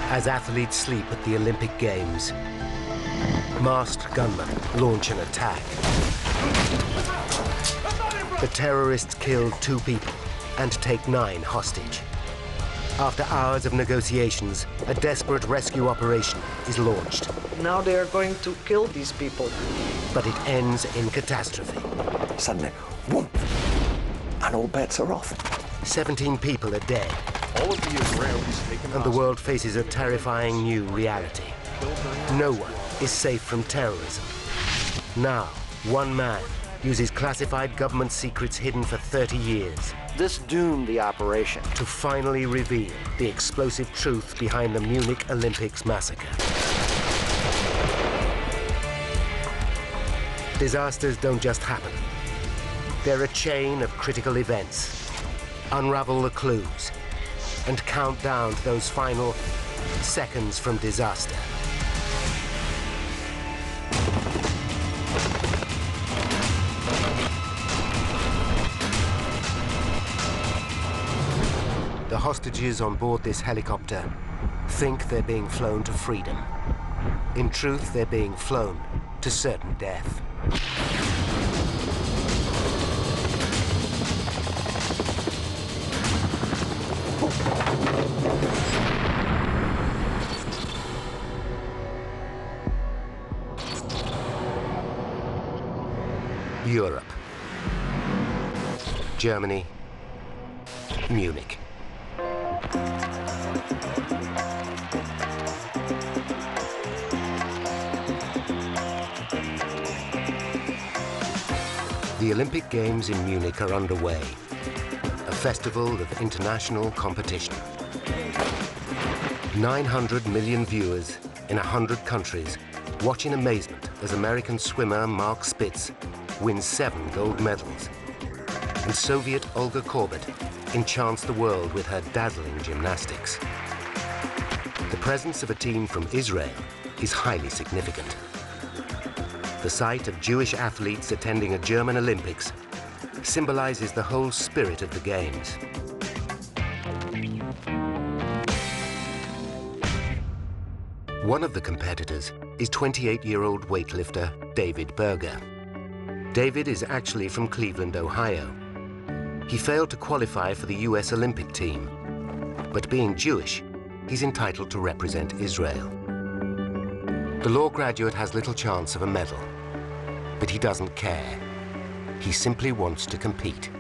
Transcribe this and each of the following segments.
As athletes sleep at the Olympic Games, masked gunmen launch an attack. The terrorists kill 2 people and take 9 hostage. After hours of negotiations, a desperate rescue operation is launched. Now they are going to kill these people. But it ends in catastrophe. Suddenly, whoop, and all bets are off. 17 people are dead. All of the Israelis taken And the world faces a terrifying new reality. No one is safe from terrorism. Now, one man uses classified government secrets hidden for 30 years This doomed the operation. to finally reveal the explosive truth behind the Munich Olympics massacre. Disasters don't just happen. They're a chain of critical events. Unravel the clues and count down to those final seconds from disaster. The hostages on board this helicopter think they're being flown to freedom. In truth, they're being flown to certain death. Europe. Germany. Munich. The Olympic Games in Munich are underway, a festival of international competition. 900 million viewers in 100 countries watch in amazement as American swimmer Mark Spitz wins 7 gold medals, and Soviet Olga Korbut enchants the world with her dazzling gymnastics. The presence of a team from Israel is highly significant. The sight of Jewish athletes attending a German Olympics symbolizes the whole spirit of the Games. One of the competitors is 28-year-old weightlifter David Berger. David is actually from Cleveland, Ohio. He failed to qualify for the US Olympic team, but being Jewish, he's entitled to represent Israel. The law graduate has little chance of a medal, but he doesn't care. He simply wants to compete.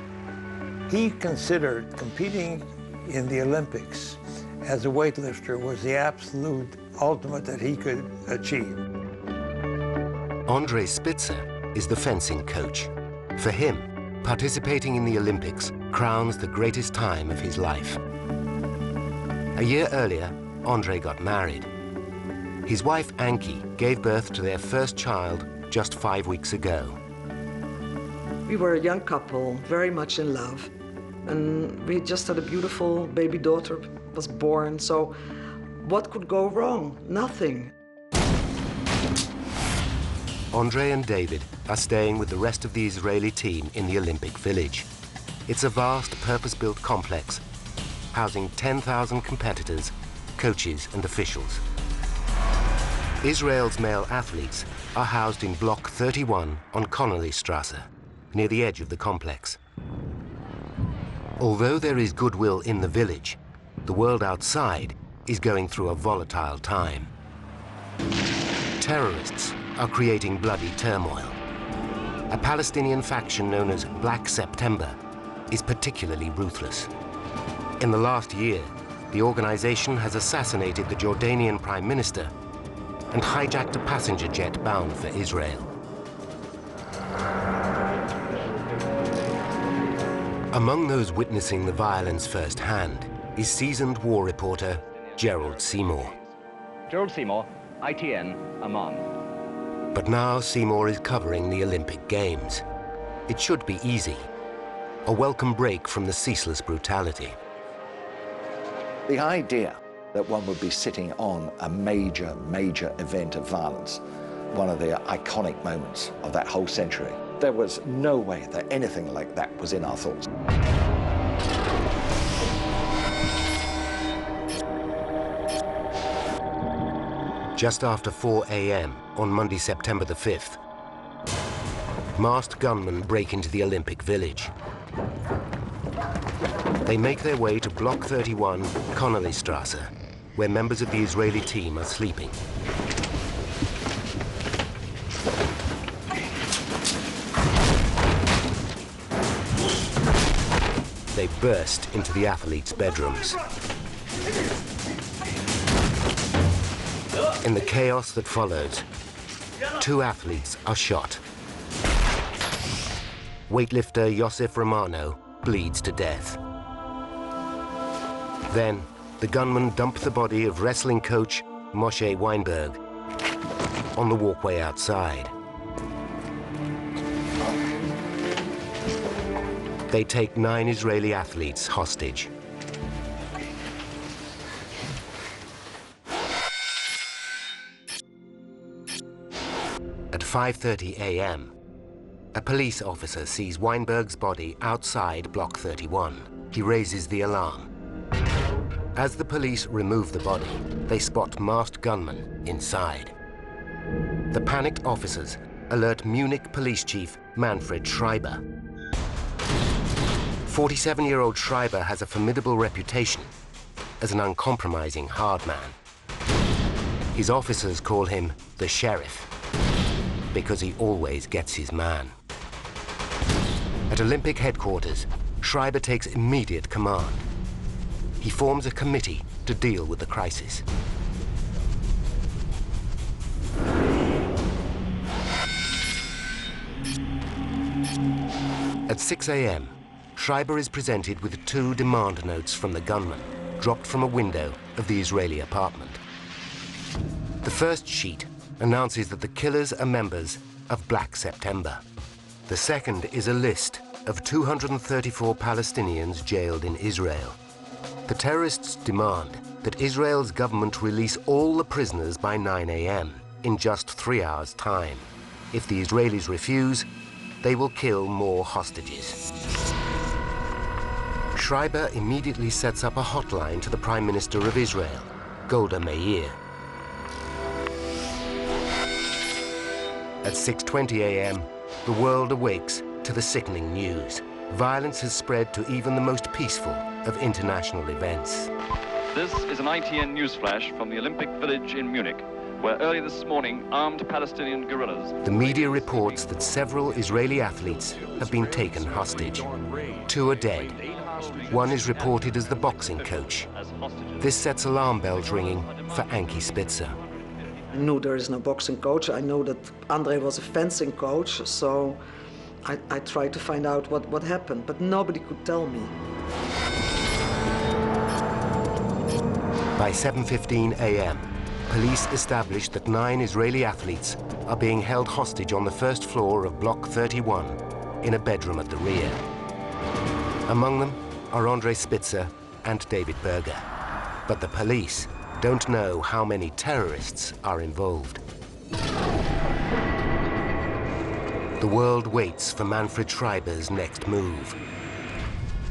He considered competing in the Olympics as a weightlifter was the absolute ultimate that he could achieve. Andre Spitzer is the fencing coach. For him, participating in the Olympics crowns the greatest time of his life. A year earlier, Andre got married. His wife, Anki, gave birth to their first child just 5 weeks ago. We were a young couple, very much in love. And we just had a beautiful baby daughter was born. So what could go wrong? Nothing. Andre and David are staying with the rest of the Israeli team in the Olympic Village. It's a vast, purpose-built complex, housing 10,000 competitors, coaches, and officials. Israel's male athletes are housed in Block 31 on Connollystrasse, near the edge of the complex. Although there is goodwill in the village, the world outside is going through a volatile time. Terrorists are creating bloody turmoil. A Palestinian faction known as Black September is particularly ruthless. In the last year, the organization has assassinated the Jordanian Prime Minister and hijacked a passenger jet bound for Israel. Among those witnessing the violence firsthand is seasoned war reporter Gerald Seymour. Gerald Seymour, ITN, Amman. But now Seymour is covering the Olympic Games. It should be easy, a welcome break from the ceaseless brutality. The idea that one would be sitting on a major, major event of violence, one of the iconic moments of that whole century, there was no way that anything like that was in our thoughts. Just after 4 a.m. on Monday, September the 5th, masked gunmen break into the Olympic Village. They make their way to Block 31, Connollystrasse, where members of the Israeli team are sleeping. They burst into the athletes' bedrooms. In the chaos that follows, 2 athletes are shot. Weightlifter Yosef Romano bleeds to death. Then, the gunmen dump the body of wrestling coach Moshe Weinberg on the walkway outside. They take 9 Israeli athletes hostage. At 5:30 a.m., a police officer sees Weinberg's body outside Block 31. He raises the alarm. As the police remove the body, they spot masked gunmen inside. The panicked officers alert Munich police chief Manfred Schreiber. 47-year-old Schreiber has a formidable reputation as an uncompromising hard man. His officers call him the sheriff because he always gets his man. At Olympic headquarters, Schreiber takes immediate command. He forms a committee to deal with the crisis. At 6 a.m., Schreiber is presented with 2 demand notes from the gunman, dropped from a window of the Israeli apartment. The first sheet announces that the killers are members of Black September. The second is a list of 234 Palestinians jailed in Israel. The terrorists demand that Israel's government release all the prisoners by 9 a.m. in just 3 hours' time. If the Israelis refuse, they will kill more hostages. Schreiber immediately sets up a hotline to the Prime Minister of Israel, Golda Meir. At 6:20 a.m., the world awakes to the sickening news. Violence has spread to even the most peaceful of international events. This is an ITN news flash from the Olympic Village in Munich, where early this morning, armed Palestinian guerrillas... The media reports that several Israeli athletes have been taken hostage. 2 are dead. 1 is reported as the boxing coach. This sets alarm bells ringing for Ankie Spitzer. I knew there is no boxing coach. I know that Andre was a fencing coach, so I tried to find out what happened, but nobody could tell me. By 7:15 a.m., police established that 9 Israeli athletes are being held hostage on the first floor of Block 31 in a bedroom at the rear. Among them are Andre Spitzer and David Berger. But the police don't know how many terrorists are involved. The world waits for Manfred Schreiber's next move.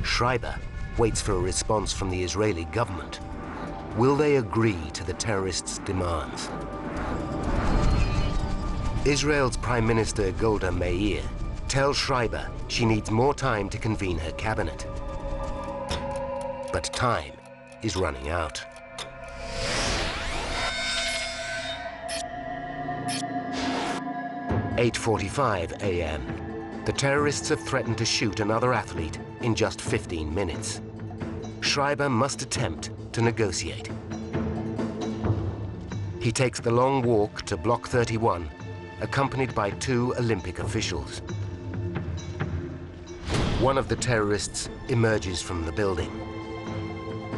Schreiber waits for a response from the Israeli government. Will they agree to the terrorists' demands? Israel's Prime Minister Golda Meir tells Schreiber she needs more time to convene her cabinet. But time is running out. At 8:45 a.m., the terrorists have threatened to shoot another athlete in just 15 minutes. Schreiber must attempt to negotiate. He takes the long walk to Block 31, accompanied by 2 Olympic officials. One of the terrorists emerges from the building.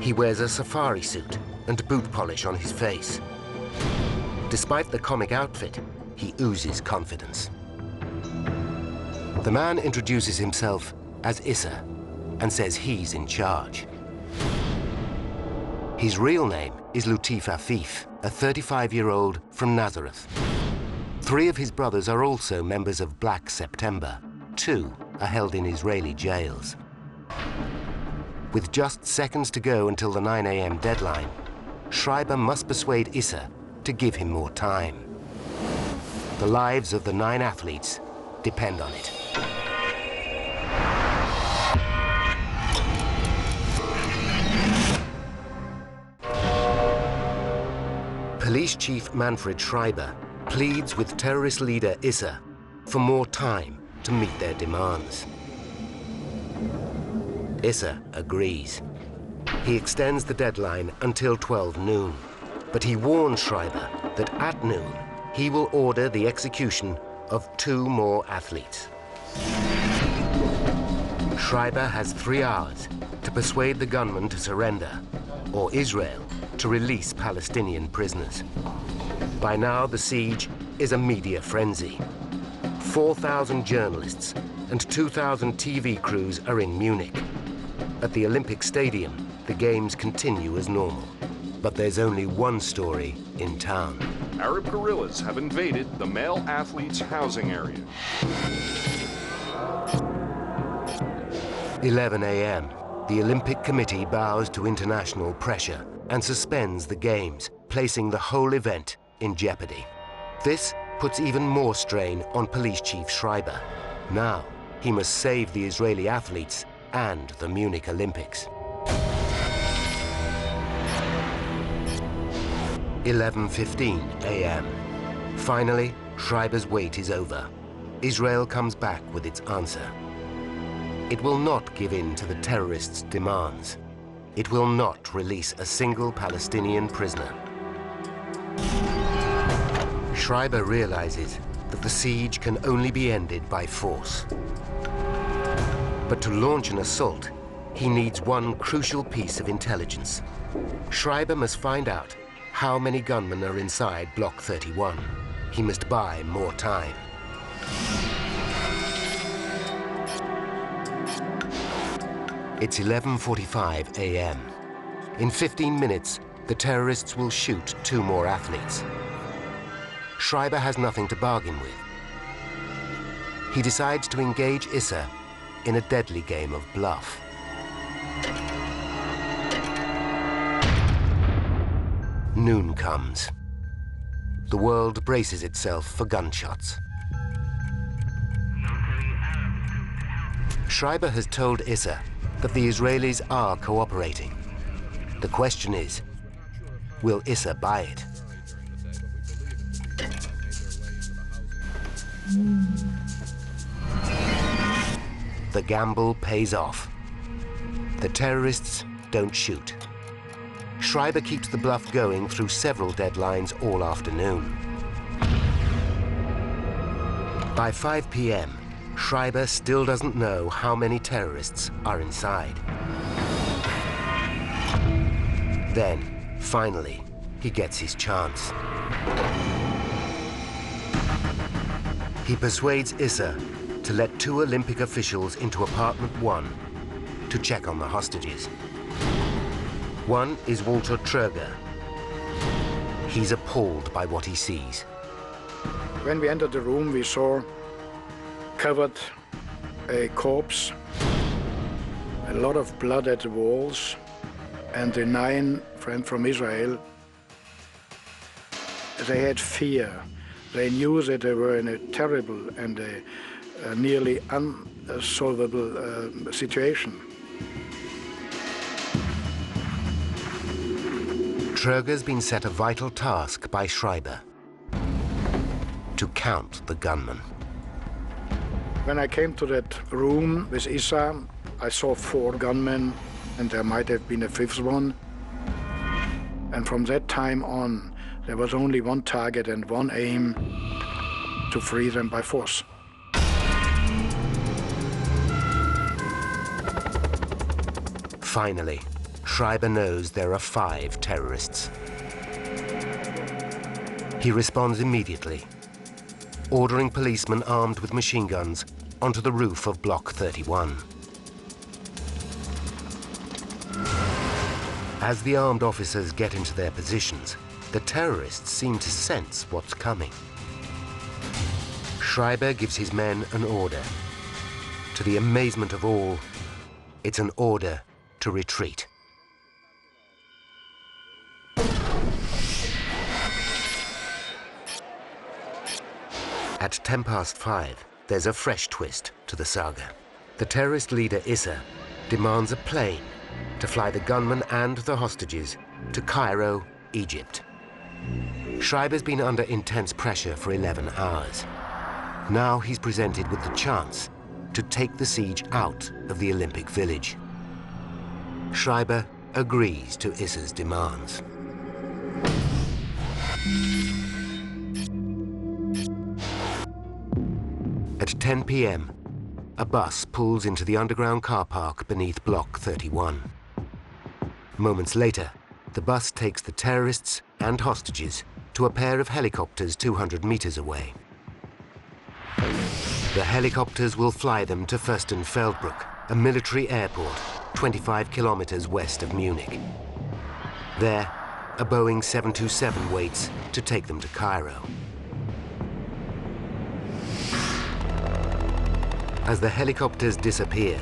He wears a safari suit and boot polish on his face. Despite the comic outfit, he oozes confidence. The man introduces himself as Issa and says he's in charge. His real name is Latif Afif, a 35-year-old from Nazareth. 3 of his brothers are also members of Black September. 2 are held in Israeli jails. With just seconds to go until the 9 a.m. deadline, Schreiber must persuade Issa to give him more time. The lives of the 9 athletes depend on it. Police Chief Manfred Schreiber pleads with terrorist leader Issa for more time to meet their demands. Issa agrees. He extends the deadline until 12 noon, but he warns Schreiber that at noon he will order the execution of 2 more athletes. Schreiber has 3 hours to persuade the gunmen to surrender, or Israel to release Palestinian prisoners. By now, the siege is a media frenzy. 4,000 journalists and 2,000 TV crews are in Munich. At the Olympic Stadium, the games continue as normal. But there's only one story in town. Arab guerrillas have invaded the male athletes' housing area. 11 a.m. The Olympic Committee bows to international pressure and suspends the games, placing the whole event in jeopardy. This puts even more strain on Police Chief Schreiber. Now, he must save the Israeli athletes and the Munich Olympics. 11:15 a.m. Finally, Schreiber's wait is over. Israel comes back with its answer. It will not give in to the terrorists' demands. It will not release a single Palestinian prisoner. Schreiber realizes that the siege can only be ended by force. But to launch an assault, he needs one crucial piece of intelligence. Schreiber must find out how many gunmen are inside Block 31. He must buy more time. It's 11:45 a.m. In 15 minutes, the terrorists will shoot 2 more athletes. Schreiber has nothing to bargain with. He decides to engage Issa in a deadly game of bluff. Noon comes. The world braces itself for gunshots. Schreiber has told Issa that the Israelis are cooperating. The question is, will Issa buy it? The gamble pays off. The terrorists don't shoot. Schreiber keeps the bluff going through several deadlines all afternoon. By 5 p.m., Schreiber still doesn't know how many terrorists are inside. Then, finally, he gets his chance. He persuades Issa to let 2 Olympic officials into apartment 1 to check on the hostages. One is Walter Tröger. He's appalled by what he sees. When we entered the room, we saw covered a corpse, a lot of blood at the walls, and the 9 friends from Israel, they had fear. They knew that they were in a terrible and a nearly unsolvable situation. Tröger's been set a vital task by Schreiber: to count the gunmen. When I came to that room with Issa, I saw 4 gunmen, and there might have been a 5th one. And from that time on, there was only one target and one aim: to free them by force. Finally, Schreiber knows there are 5 terrorists. He responds immediately, ordering policemen armed with machine guns onto the roof of Block 31. As the armed officers get into their positions, the terrorists seem to sense what's coming. Schreiber gives his men an order. To the amazement of all, it's an order to retreat. At 5:10, there's a fresh twist to the saga. The terrorist leader Issa demands a plane to fly the gunman and the hostages to Cairo, Egypt. Schreiber's been under intense pressure for 11 hours. Now he's presented with the chance to take the siege out of the Olympic Village. Schreiber agrees to Issa's demands. At 10 p.m., a bus pulls into the underground car park beneath Block 31. Moments later, the bus takes the terrorists and hostages to a pair of helicopters 200 meters away. The helicopters will fly them to Fürstenfeldbruck, a military airport 25 kilometers west of Munich. There, a Boeing 727 waits to take them to Cairo. As the helicopters disappear,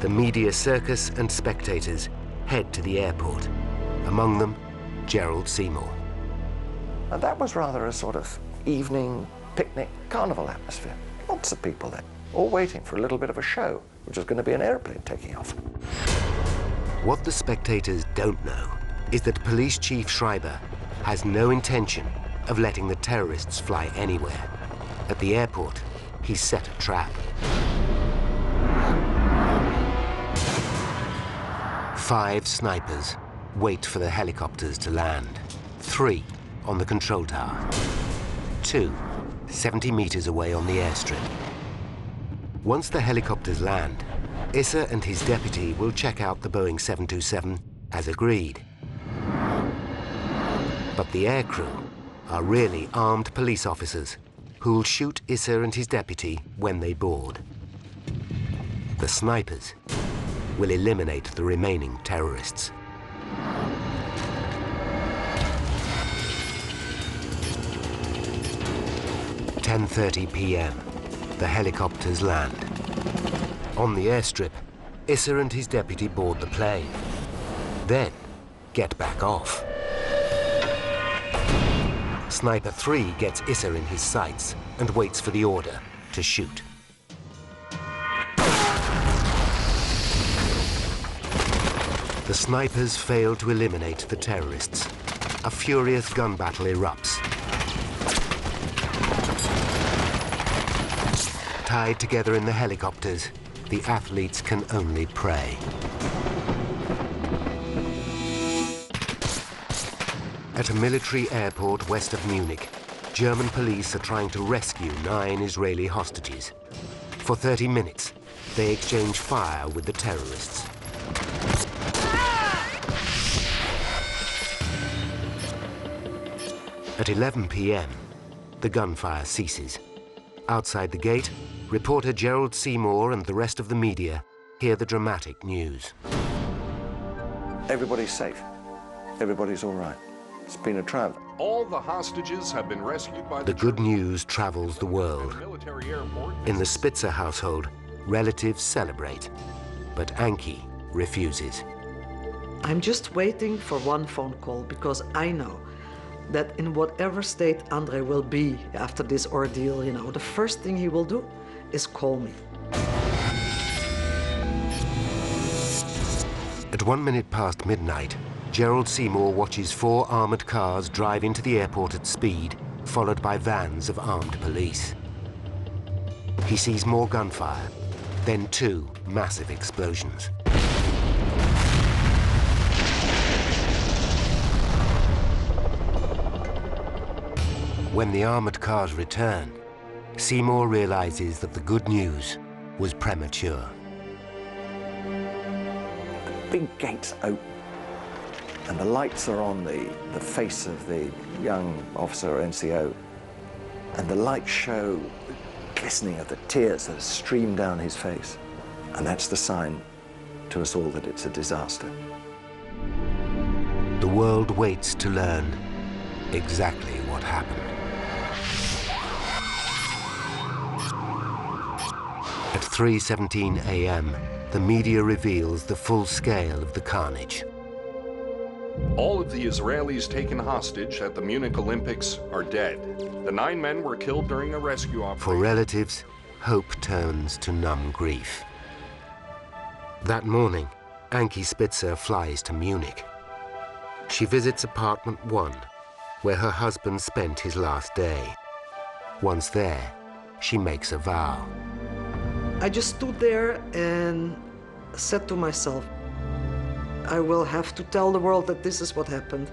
the media circus and spectators head to the airport. Among them, Gerald Seymour. And that was rather a sort of evening picnic carnival atmosphere. Lots of people there, all waiting for a little bit of a show, which is going to be an airplane taking off. What the spectators don't know is that Police Chief Schreiber has no intention of letting the terrorists fly anywhere. At the airport, he's set a trap. 5 snipers wait for the helicopters to land. 3 on the control tower. 2 70 meters away on the airstrip. Once the helicopters land, Issa and his deputy will check out the Boeing 727 as agreed. But the aircrew are really armed police officers who'll shoot Issa and his deputy when they board. The snipers will eliminate the remaining terrorists. At 10:30 p.m., the helicopters land. On the airstrip, Issa and his deputy board the plane, then get back off. Sniper 3 gets Issa in his sights and waits for the order to shoot. The snipers fail to eliminate the terrorists. A furious gun battle erupts. Tied together in the helicopters, the athletes can only pray. At a military airport west of Munich, German police are trying to rescue 9 Israeli hostages. For 30 minutes, they exchange fire with the terrorists. At 11 p.m., the gunfire ceases. Outside the gate, reporter Gerald Seymour and the rest of the media hear the dramatic news. Everybody's safe. Everybody's all right. It's been a triumph. All the hostages have been rescued by The good news travels the world. military airport. In the Spitzer household, relatives celebrate, but Anki refuses. I'm just waiting for one phone call because I know that in whatever state Andre will be after this ordeal, you know, the first thing he will do is call me. At 1 minute past midnight, Gerald Seymour watches 4 armored cars drive into the airport at speed, followed by vans of armed police. He sees more gunfire, then 2 massive explosions. When the armored cars return, Seymour realizes that the good news was premature. The big gates open, and the lights are on the face of the young officer NCO, and the lights show the glistening of the tears that stream down his face. And that's the sign to us all that it's a disaster. The world waits to learn exactly what happened. At 3:17 a.m., the media reveals the full scale of the carnage. All of the Israelis taken hostage at the Munich Olympics are dead. The 9 men were killed during a rescue operation. For relatives, hope turns to numb grief. That morning, Ankie Spitzer flies to Munich. She visits apartment 1, where her husband spent his last day. Once there, she makes a vow. I just stood there and said to myself, I will have to tell the world that this is what happened,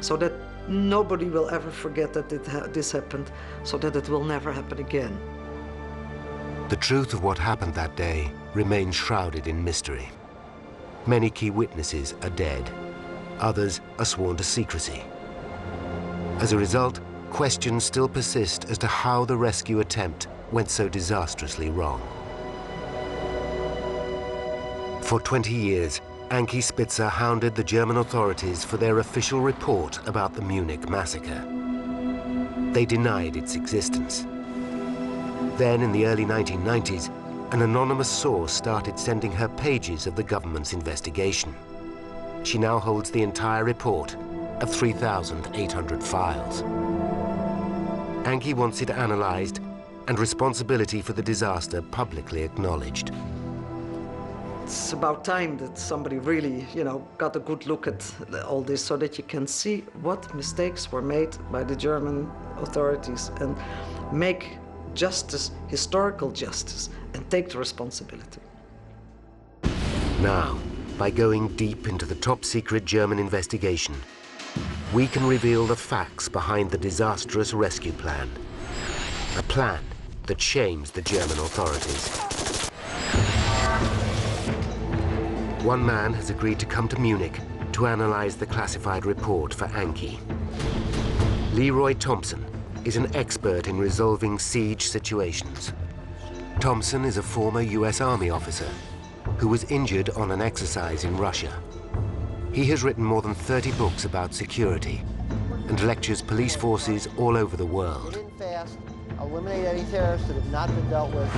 so that nobody will ever forget that this happened, so that it will never happen again. The truth of what happened that day remains shrouded in mystery. Many key witnesses are dead. Others are sworn to secrecy. As a result, questions still persist as to how the rescue attempt went so disastrously wrong. For 20 years, Ankie Spitzer hounded the German authorities for their official report about the Munich massacre. They denied its existence. Then, in the early 1990s, an anonymous source started sending her pages of the government's investigation. She now holds the entire report of 3,800 files. Ankie wants it analyzed and responsibility for the disaster publicly acknowledged. It's about time that somebody really, got a good look at all this so that you can see what mistakes were made by the German authorities and make justice, historical justice, and take the responsibility. Now, by going deep into the top-secret German investigation, we can reveal the facts behind the disastrous rescue plan. A plan that shames the German authorities. One man has agreed to come to Munich to analyze the classified report for Ankie. Leroy Thompson is an expert in resolving siege situations. Thompson is a former US Army officer who was injured on an exercise in Russia. He has written more than 30 books about security and lectures police forces all over the world. Eliminate any terrorists that have not been dealt with.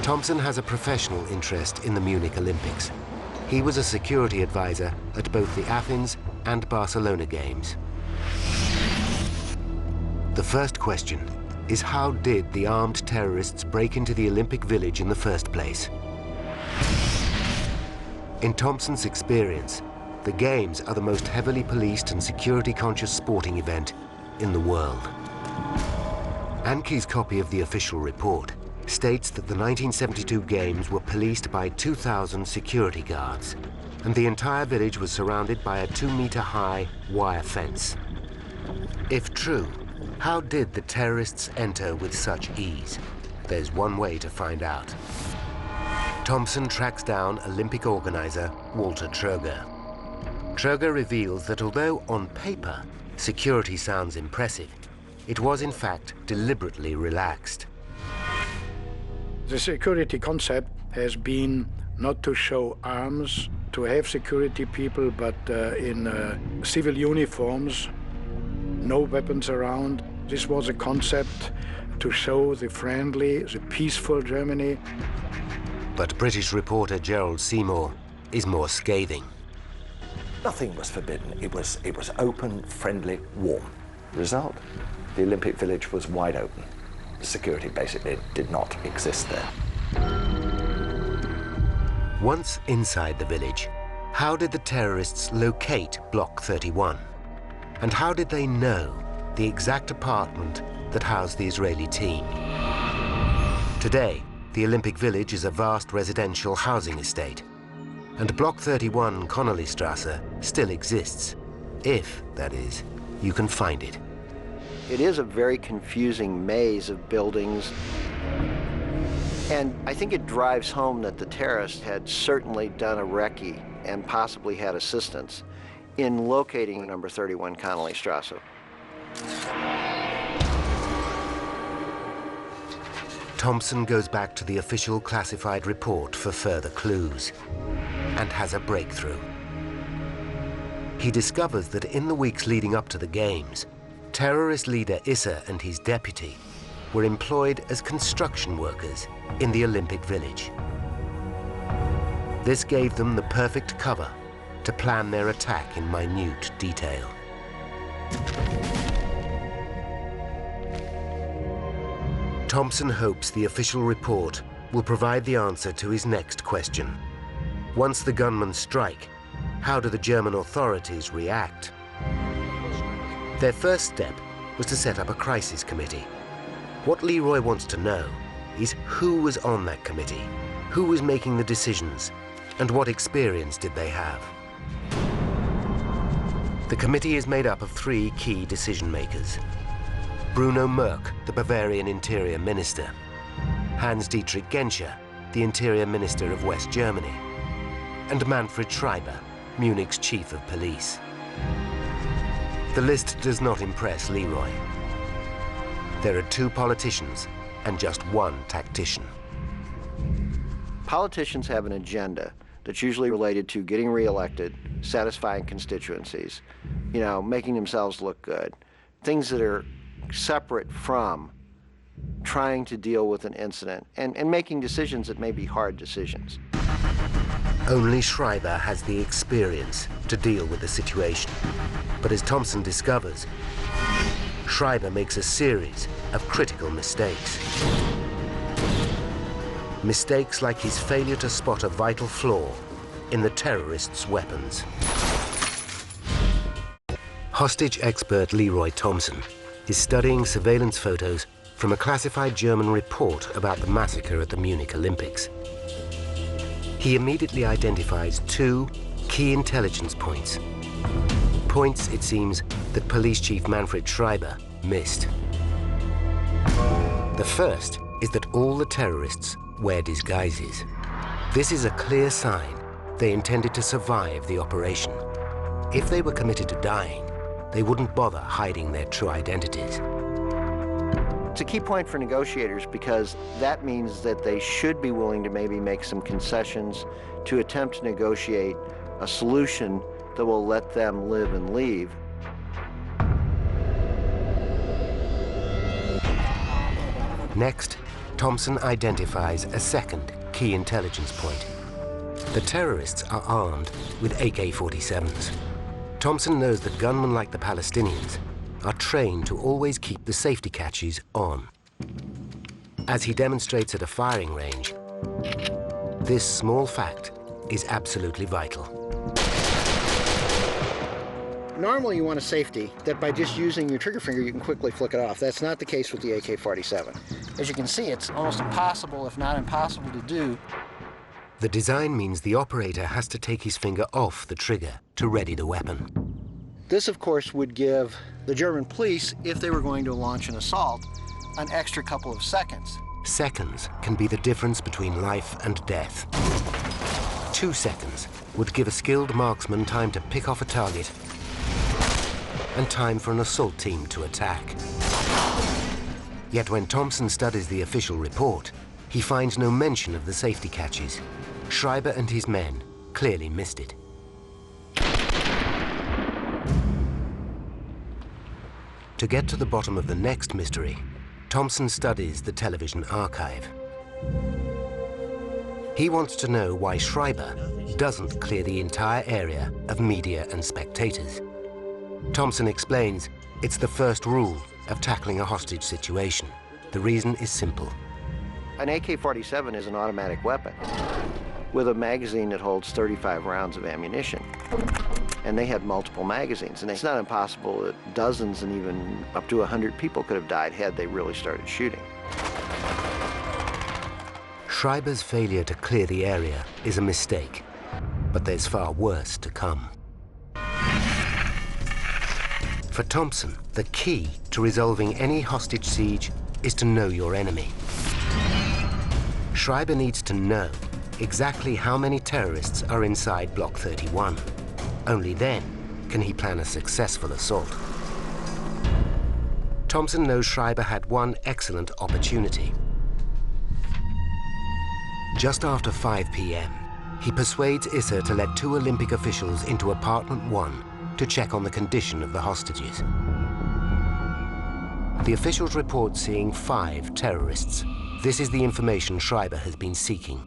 Thompson has a professional interest in the Munich Olympics. He was a security advisor at both the Athens and Barcelona Games. The first question is, how did the armed terrorists break into the Olympic Village in the first place? In Thompson's experience, the Games are the most heavily policed and security-conscious sporting event in the world. Ankie's copy of the official report states that the 1972 Games were policed by 2,000 security guards, and the entire village was surrounded by a 2-meter-high wire fence. If true, how did the terrorists enter with such ease? There's one way to find out. Thompson tracks down Olympic organizer Walter Troger. Troger reveals that although on paper security sounds impressive, it was in fact deliberately relaxed. The security concept has been not to show arms, to have security people, but in civil uniforms, no weapons around. This was a concept to show the friendly, the peaceful Germany. But British reporter Gerald Seymour is more scathing. Nothing was forbidden. It was open, friendly, warm. Result, the Olympic Village was wide open. Security basically did not exist there. Once inside the village, how did the terrorists locate Block 31? And how did they know the exact apartment that housed the Israeli team? Today, the Olympic Village is a vast residential housing estate, and Block 31 Connollystrasse still exists, if, that is, you can find it. It is a very confusing maze of buildings, and I think it drives home that the terrorists had certainly done a recce and possibly had assistance in locating number 31 Connollystrasse. Thompson goes back to the official classified report for further clues and has a breakthrough. He discovers that in the weeks leading up to the Games, terrorist leader Issa and his deputy were employed as construction workers in the Olympic Village. This gave them the perfect cover to plan their attack in minute detail. Thompson hopes the official report will provide the answer to his next question. Once the gunmen strike, how do the German authorities react? Their first step was to set up a crisis committee. What Leroy wants to know is who was on that committee, who was making the decisions, and what experience did they have. The committee is made up of 3 key decision-makers: Bruno Merck, the Bavarian Interior Minister; Hans-Dietrich Genscher, the Interior Minister of West Germany; and Manfred Schreiber, Munich's Chief of Police. The list does not impress Leroy. There are 2 politicians and just 1 tactician. Politicians have an agenda that's usually related to getting reelected, satisfying constituencies, you know, making themselves look good, things that are separate from trying to deal with an incident and making decisions that may be hard decisions. Only Schreiber has the experience to deal with the situation. But as Thompson discovers, Schreiber makes a series of critical mistakes. Mistakes like his failure to spot a vital flaw in the terrorists' weapons. Hostage expert Leroy Thompson is studying surveillance photos from a classified German report about the massacre at the Munich Olympics. He immediately identifies 2 key intelligence points. Points, it seems, that Police Chief Manfred Schreiber missed. The first is that all the terrorists wear disguises. This is a clear sign they intended to survive the operation. If they were committed to dying, they wouldn't bother hiding their true identities. It's a key point for negotiators because that means that they should be willing to maybe make some concessions to attempt to negotiate a solution that will let them live and leave. Next, Thompson identifies a second key intelligence point. The terrorists are armed with AK-47s. Thompson knows that gunmen like the Palestinians are trained to always keep the safety catches on. As he demonstrates at a firing range, this small fact is absolutely vital. Normally you want a safety that by just using your trigger finger you can quickly flick it off. That's not the case with the AK-47. As you can see, it's almost impossible, if not impossible, to do. The design means the operator has to take his finger off the trigger to ready the weapon. This, of course, would give the German police, if they were going to launch an assault, an extra couple of seconds. Seconds can be the difference between life and death. 2 seconds would give a skilled marksman time to pick off a target and time for an assault team to attack. Yet when Thompson studies the official report, he finds no mention of the safety catches. Schreiber and his men clearly missed it. To get to the bottom of the next mystery, Thompson studies the television archive. He wants to know why Schreiber doesn't clear the entire area of media and spectators. Thompson explains it's the first rule of tackling a hostage situation. The reason is simple. An AK-47 is an automatic weapon with a magazine that holds 35 rounds of ammunition. And they had multiple magazines, and it's not impossible that dozens and even up to 100 people could have died had they really started shooting. Schreiber's failure to clear the area is a mistake, but there's far worse to come. For Thompson, the key to resolving any hostage siege is to know your enemy. Schreiber needs to know exactly how many terrorists are inside Block 31. Only then can he plan a successful assault. Thompson knows Schreiber had one excellent opportunity. Just after 5 p.m., he persuades Issa to let 2 Olympic officials into apartment 1 to check on the condition of the hostages. The officials report seeing 5 terrorists. This is the information Schreiber has been seeking.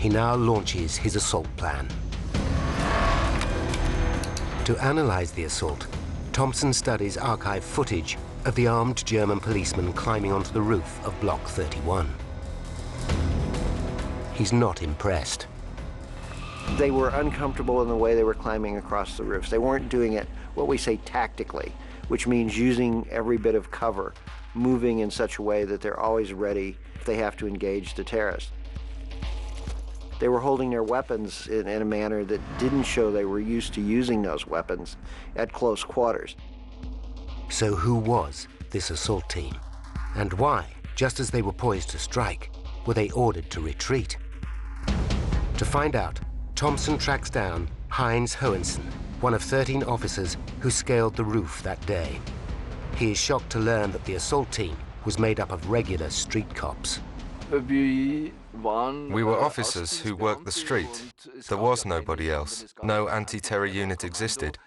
He now launches his assault plan. To analyze the assault, Thompson studies archive footage of the armed German policemen climbing onto the roof of Block 31. He's not impressed. They were uncomfortable in the way they were climbing across the roofs. They weren't doing it, what we say, tactically, which means using every bit of cover, moving in such a way that they're always ready if they have to engage the terrorists. They were holding their weapons in a manner that didn't show they were used to using those weapons at close quarters. So who was this assault team? And why, just as they were poised to strike, were they ordered to retreat? To find out, Thompson tracks down Heinz Hohensen, one of 13 officers who scaled the roof that day. He is shocked to learn that the assault team was made up of regular street cops. We were officers who worked the street. There was nobody else. No anti-terror unit existed,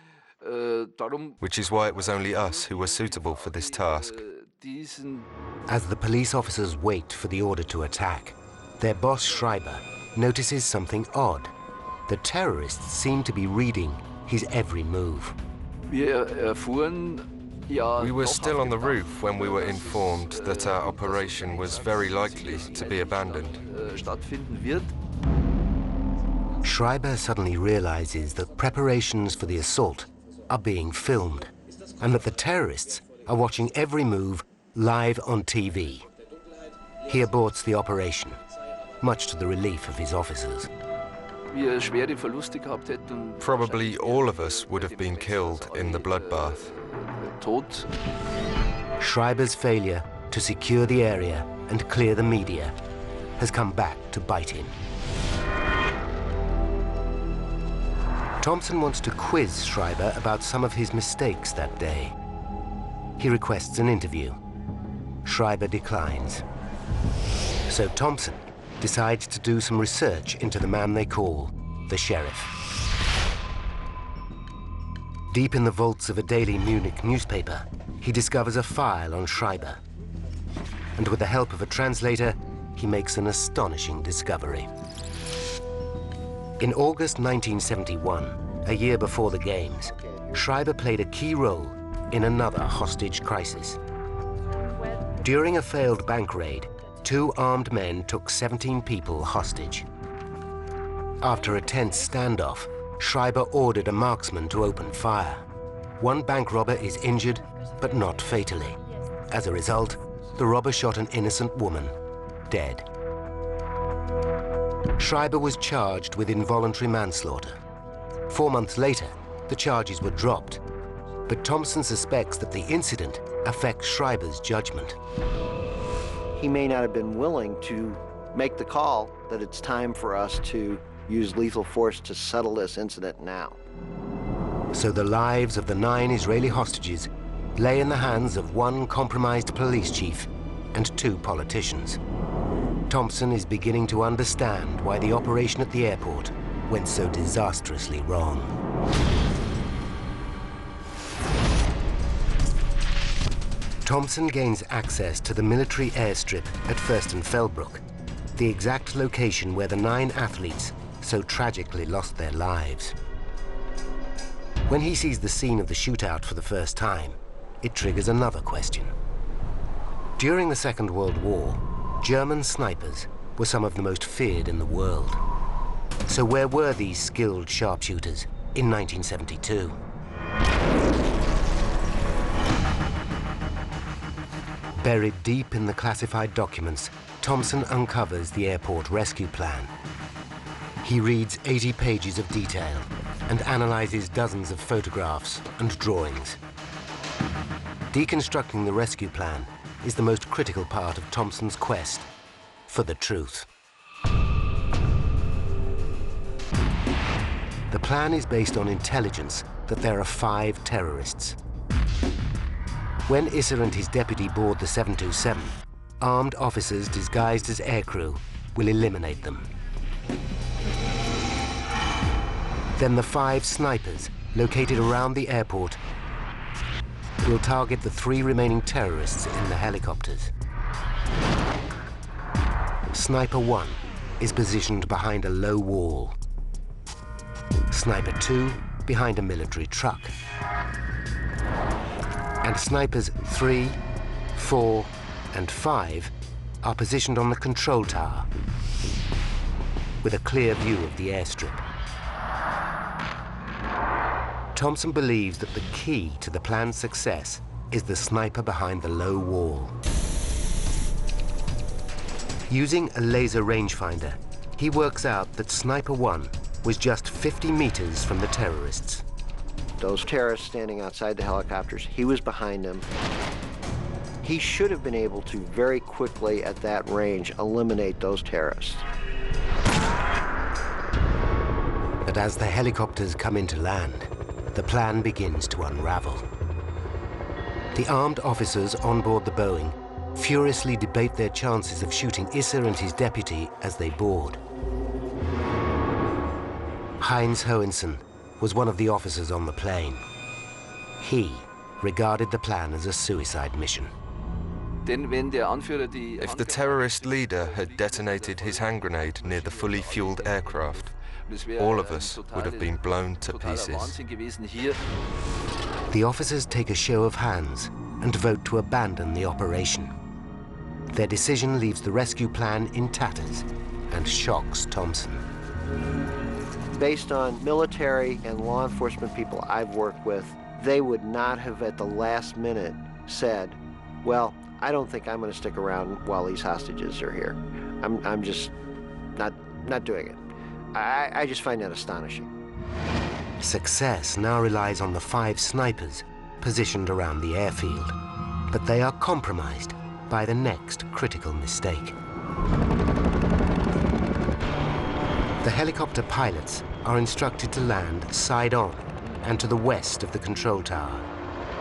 which is why it was only us who were suitable for this task. As the police officers wait for the order to attack, their boss Schreiber notices something odd. The terrorists seem to be reading his every move. We were still on the roof when we were informed that our operation was very likely to be abandoned. Schreiber suddenly realizes that preparations for the assault are being filmed and that the terrorists are watching every move live on TV. He aborts the operation, much to the relief of his officers. Probably all of us would have been killed in the bloodbath. Schreiber's failure to secure the area and clear the media has come back to bite him. Thompson wants to quiz Schreiber about some of his mistakes that day. He requests an interview. Schreiber declines. So Thompson decides to do some research into the man they call the sheriff. Deep in the vaults of a daily Munich newspaper, he discovers a file on Schreiber. And with the help of a translator, he makes an astonishing discovery. In August 1971, a year before the Games, Schreiber played a key role in another hostage crisis. During a failed bank raid, 2 armed men took 17 people hostage. After a tense standoff, Schreiber ordered a marksman to open fire. One bank robber is injured, but not fatally. As a result, the robber shot an innocent woman, dead. Schreiber was charged with involuntary manslaughter. 4 months later, the charges were dropped, but Thompson suspects that the incident affects Schreiber's judgment. He may not have been willing to make the call that it's time for us to use lethal force to settle this incident now. So the lives of the 9 Israeli hostages lay in the hands of one compromised police chief and 2 politicians. Thompson is beginning to understand why the operation at the airport went so disastrously wrong. Thompson gains access to the military airstrip at Fürstenfeldbruck, the exact location where the 9 athletes so tragically lost their lives. When he sees the scene of the shootout for the first time, it triggers another question. During the Second World War, German snipers were some of the most feared in the world. So where were these skilled sharpshooters in 1972? Buried deep in the classified documents, Thompson uncovers the airport rescue plan. He reads 80 pages of detail and analyzes dozens of photographs and drawings. Deconstructing the rescue plan is the most critical part of Thompson's quest for the truth. The plan is based on intelligence that there are 5 terrorists. When Isser and his deputy board the 727, armed officers disguised as aircrew will eliminate them. Then the 5 snipers located around the airport will target the 3 remaining terrorists in the helicopters. Sniper 1 is positioned behind a low wall. Sniper 2 behind a military truck. And snipers 3, 4, and 5 are positioned on the control tower with a clear view of the airstrip. Thompson believes that the key to the plan's success is the sniper behind the low wall. Using a laser rangefinder, he works out that Sniper 1 was just 50 meters from the terrorists. Those terrorists standing outside the helicopters, he was behind them. He should have been able to very quickly at that range eliminate those terrorists. But as the helicopters come into land, the plan begins to unravel. The armed officers on board the Boeing furiously debate their chances of shooting Issa and his deputy as they board. Heinz Hohenson was one of the officers on the plane. He regarded the plan as a suicide mission. If the terrorist leader had detonated his hand grenade near the fully fueled aircraft, all of us would have been blown to pieces. The officers take a show of hands and vote to abandon the operation. Their decision leaves the rescue plan in tatters and shocks Thompson. Based on military and law enforcement people I've worked with, they would not have at the last minute said, well, I don't think I'm going to stick around while these hostages are here. I'm just not doing it. I just find that astonishing. Success now relies on the 5 snipers positioned around the airfield, but they are compromised by the next critical mistake. The helicopter pilots are instructed to land side-on and to the west of the control tower.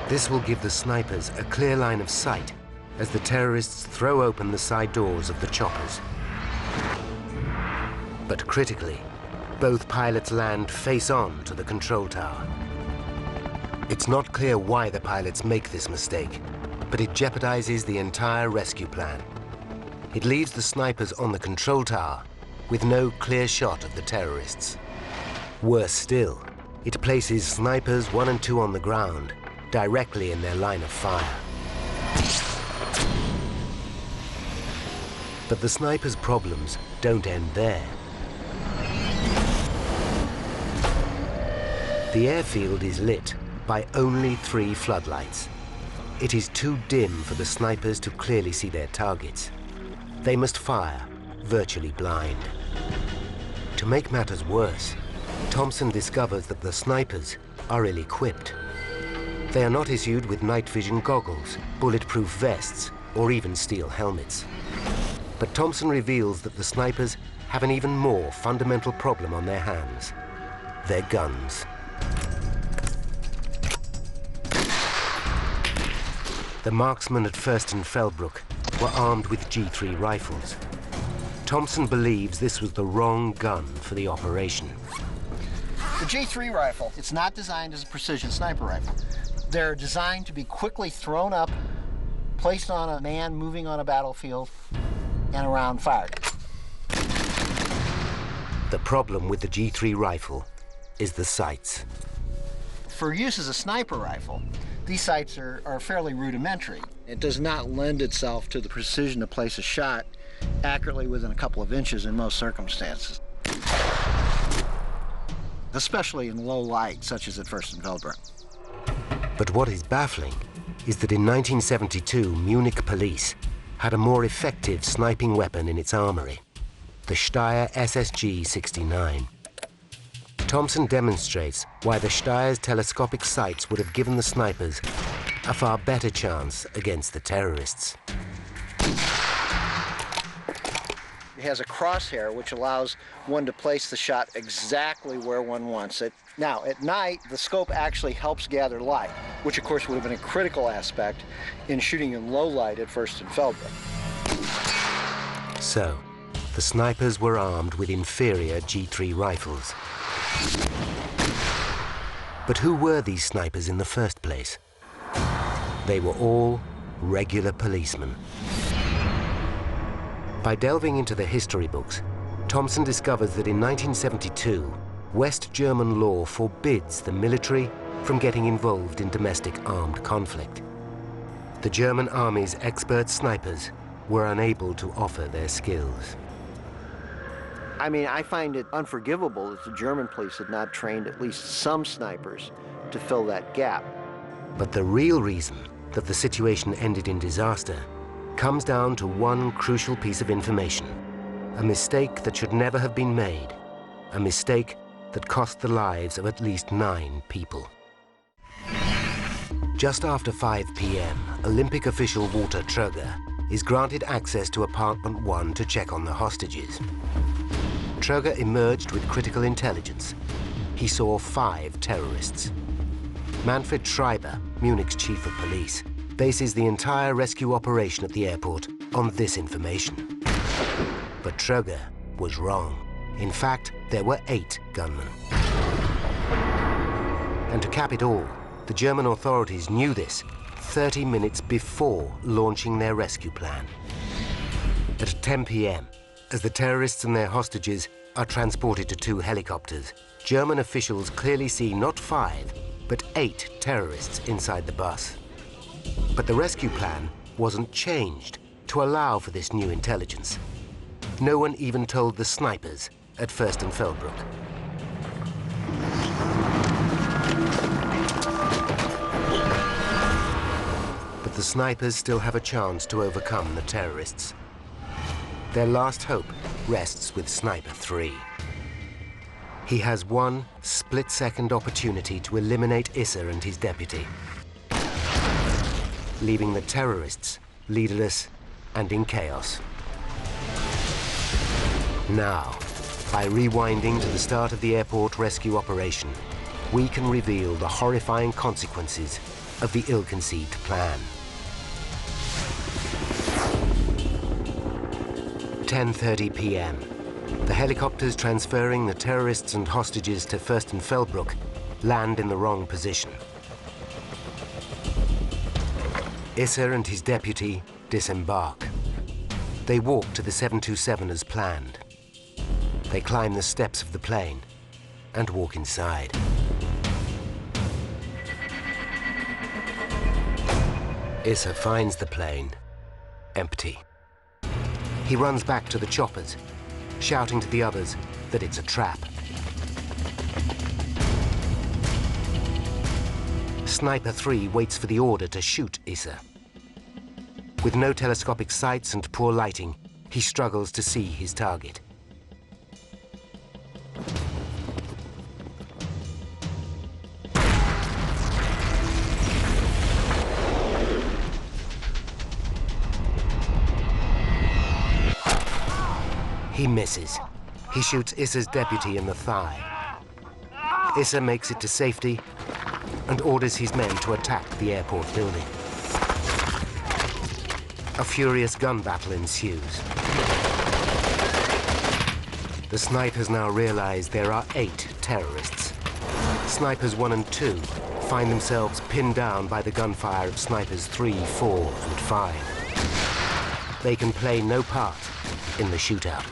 This will give the snipers a clear line of sight as the terrorists throw open the side doors of the choppers. But critically, both pilots land face-on to the control tower. It's not clear why the pilots make this mistake, but it jeopardizes the entire rescue plan. It leaves the snipers on the control tower with no clear shot of the terrorists. Worse still, it places snipers 1 and 2 on the ground, directly in their line of fire. But the snipers' problems don't end there. The airfield is lit by only 3 floodlights. It is too dim for the snipers to clearly see their targets. They must fire, virtually blind. To make matters worse, Thompson discovers that the snipers are ill-equipped. They are not issued with night vision goggles, bulletproof vests, or even steel helmets. But Thompson reveals that the snipers have an even more fundamental problem on their hands: their guns. The marksmen at Fürstenfeldbruck were armed with G3 rifles. Thompson believes this was the wrong gun for the operation. The G3 rifle, it's not designed as a precision sniper rifle. They're designed to be quickly thrown up, placed on a man moving on a battlefield, and a round fired. The problem with the G3 rifle is the sights. For use as a sniper rifle, these sights are fairly rudimentary. It does not lend itself to the precision to place a shot accurately within a couple of inches in most circumstances, especially in low light, such as at Fürstenfeldbruck. But what is baffling is that in 1972, Munich police had a more effective sniping weapon in its armory, the Steyr SSG-69. Thompson demonstrates why the Steyr's telescopic sights would have given the snipers a far better chance against the terrorists. It has a crosshair which allows one to place the shot exactly where one wants it. Now, at night, the scope actually helps gather light, which of course would have been a critical aspect in shooting in low light at Fürstenfeldbruck. So, the snipers were armed with inferior G3 rifles. But who were these snipers in the first place? They were all regular policemen. By delving into the history books, Thompson discovers that in 1972, West German law forbids the military from getting involved in domestic armed conflict. The German army's expert snipers were unable to offer their skills. I mean, I find it unforgivable that the German police had not trained at least some snipers to fill that gap. But the real reason that the situation ended in disaster comes down to one crucial piece of information, a mistake that should never have been made, a mistake that cost the lives of at least 9 people. Just after 5 p.m., Olympic official Walter Tröger is granted access to apartment 1 to check on the hostages. Tröger emerged with critical intelligence. He saw 5 terrorists. Manfred Schreiber, Munich's chief of police, bases the entire rescue operation at the airport on this information. But Tröger was wrong. In fact, there were 8 gunmen. And to cap it all, the German authorities knew this 30 minutes before launching their rescue plan. At 10 p.m., as the terrorists and their hostages are transported to 2 helicopters, German officials clearly see not 5, but 8 terrorists inside the bus. But the rescue plan wasn't changed to allow for this new intelligence. No one even told the snipers at Fürstenfeldbruck. But the snipers still have a chance to overcome the terrorists. Their last hope rests with Sniper 3. He has one split-second opportunity to eliminate Issa and his deputy, leaving the terrorists leaderless and in chaos. Now, by rewinding to the start of the airport rescue operation, we can reveal the horrifying consequences of the ill-conceived plan. 10:30 p.m. The helicopters transferring the terrorists and hostages to Fürstenfeldbruck land in the wrong position. Issa and his deputy disembark. They walk to the 727 as planned. They climb the steps of the plane and walk inside. Issa finds the plane empty. He runs back to the choppers, shouting to the others that it's a trap. Sniper 3 waits for the order to shoot Issa. With no telescopic sights and poor lighting, he struggles to see his target. He misses. He shoots Issa's deputy in the thigh. Issa makes it to safety and orders his men to attack the airport building. A furious gun battle ensues. The snipers now realize there are 8 terrorists. Snipers 1 and 2 find themselves pinned down by the gunfire of snipers 3, 4, and 5. They can play no part in the shootout.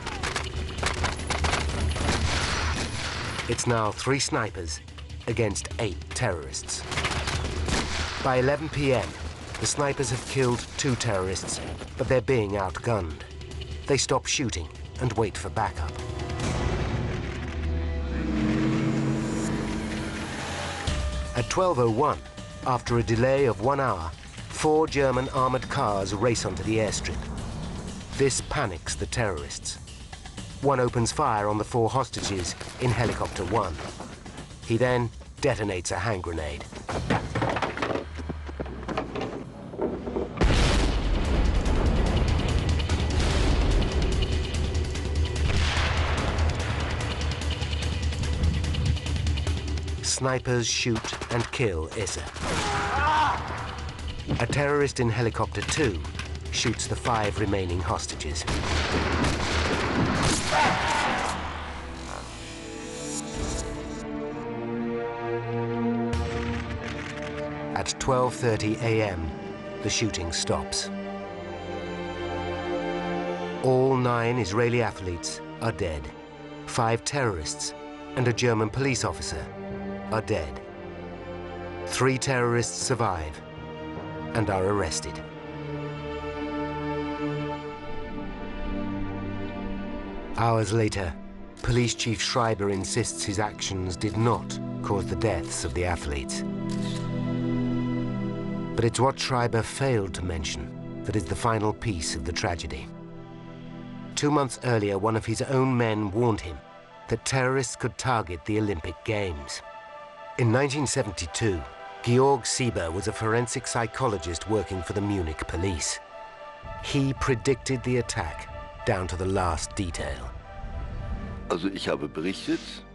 It's now 3 snipers against 8 terrorists. By 11 p.m., the snipers have killed 2 terrorists, but they're being outgunned. They stop shooting and wait for backup. At 12:01, after a delay of 1 hour, 4 German armored cars race onto the airstrip. This panics the terrorists. One opens fire on the 4 hostages in helicopter 1. He then detonates a hand grenade. Snipers shoot and kill Issa. A terrorist in helicopter 2 shoots the 5 remaining hostages. At 12:30 a.m., the shooting stops. All 9 Israeli athletes are dead. 5 terrorists and a German police officer are dead. 3 terrorists survive and are arrested. Hours later, Police Chief Schreiber insists his actions did not cause the deaths of the athletes. But it's what Schreiber failed to mention that is the final piece of the tragedy. 2 months earlier, one of his own men warned him that terrorists could target the Olympic Games. In 1972, Georg Sieber was a forensic psychologist working for the Munich police. He predicted the attack down to the last detail.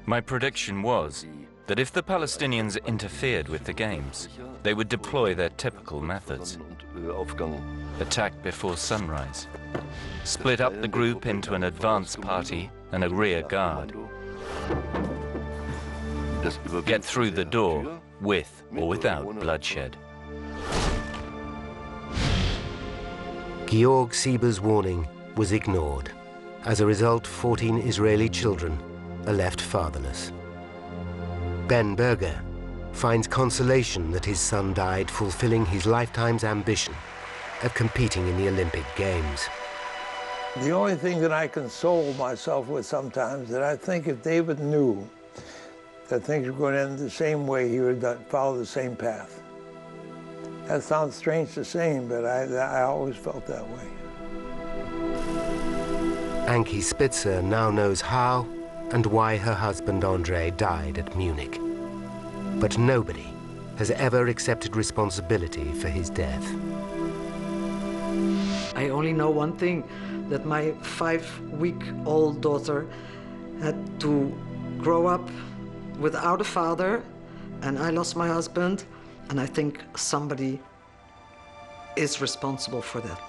My prediction was that if the Palestinians interfered with the games, they would deploy their typical methods. Attack before sunrise, split up the group into an advance party and a rear guard, get through the door with or without bloodshed. Georg Sieber's warning was ignored. As a result, 14 Israeli children are left fatherless. Ben Berger finds consolation that his son died fulfilling his lifetime's ambition of competing in the Olympic Games. The only thing that I console myself with sometimes, that I think if David knew that things were going to end the same way, he would follow the same path. That sounds strange to say, but I always felt that way. Ankie Spitzer now knows how and why her husband Andre died at Munich. But nobody has ever accepted responsibility for his death. I only know one thing, that my 5-week-old daughter had to grow up without a father, and I lost my husband, and I think somebody is responsible for that.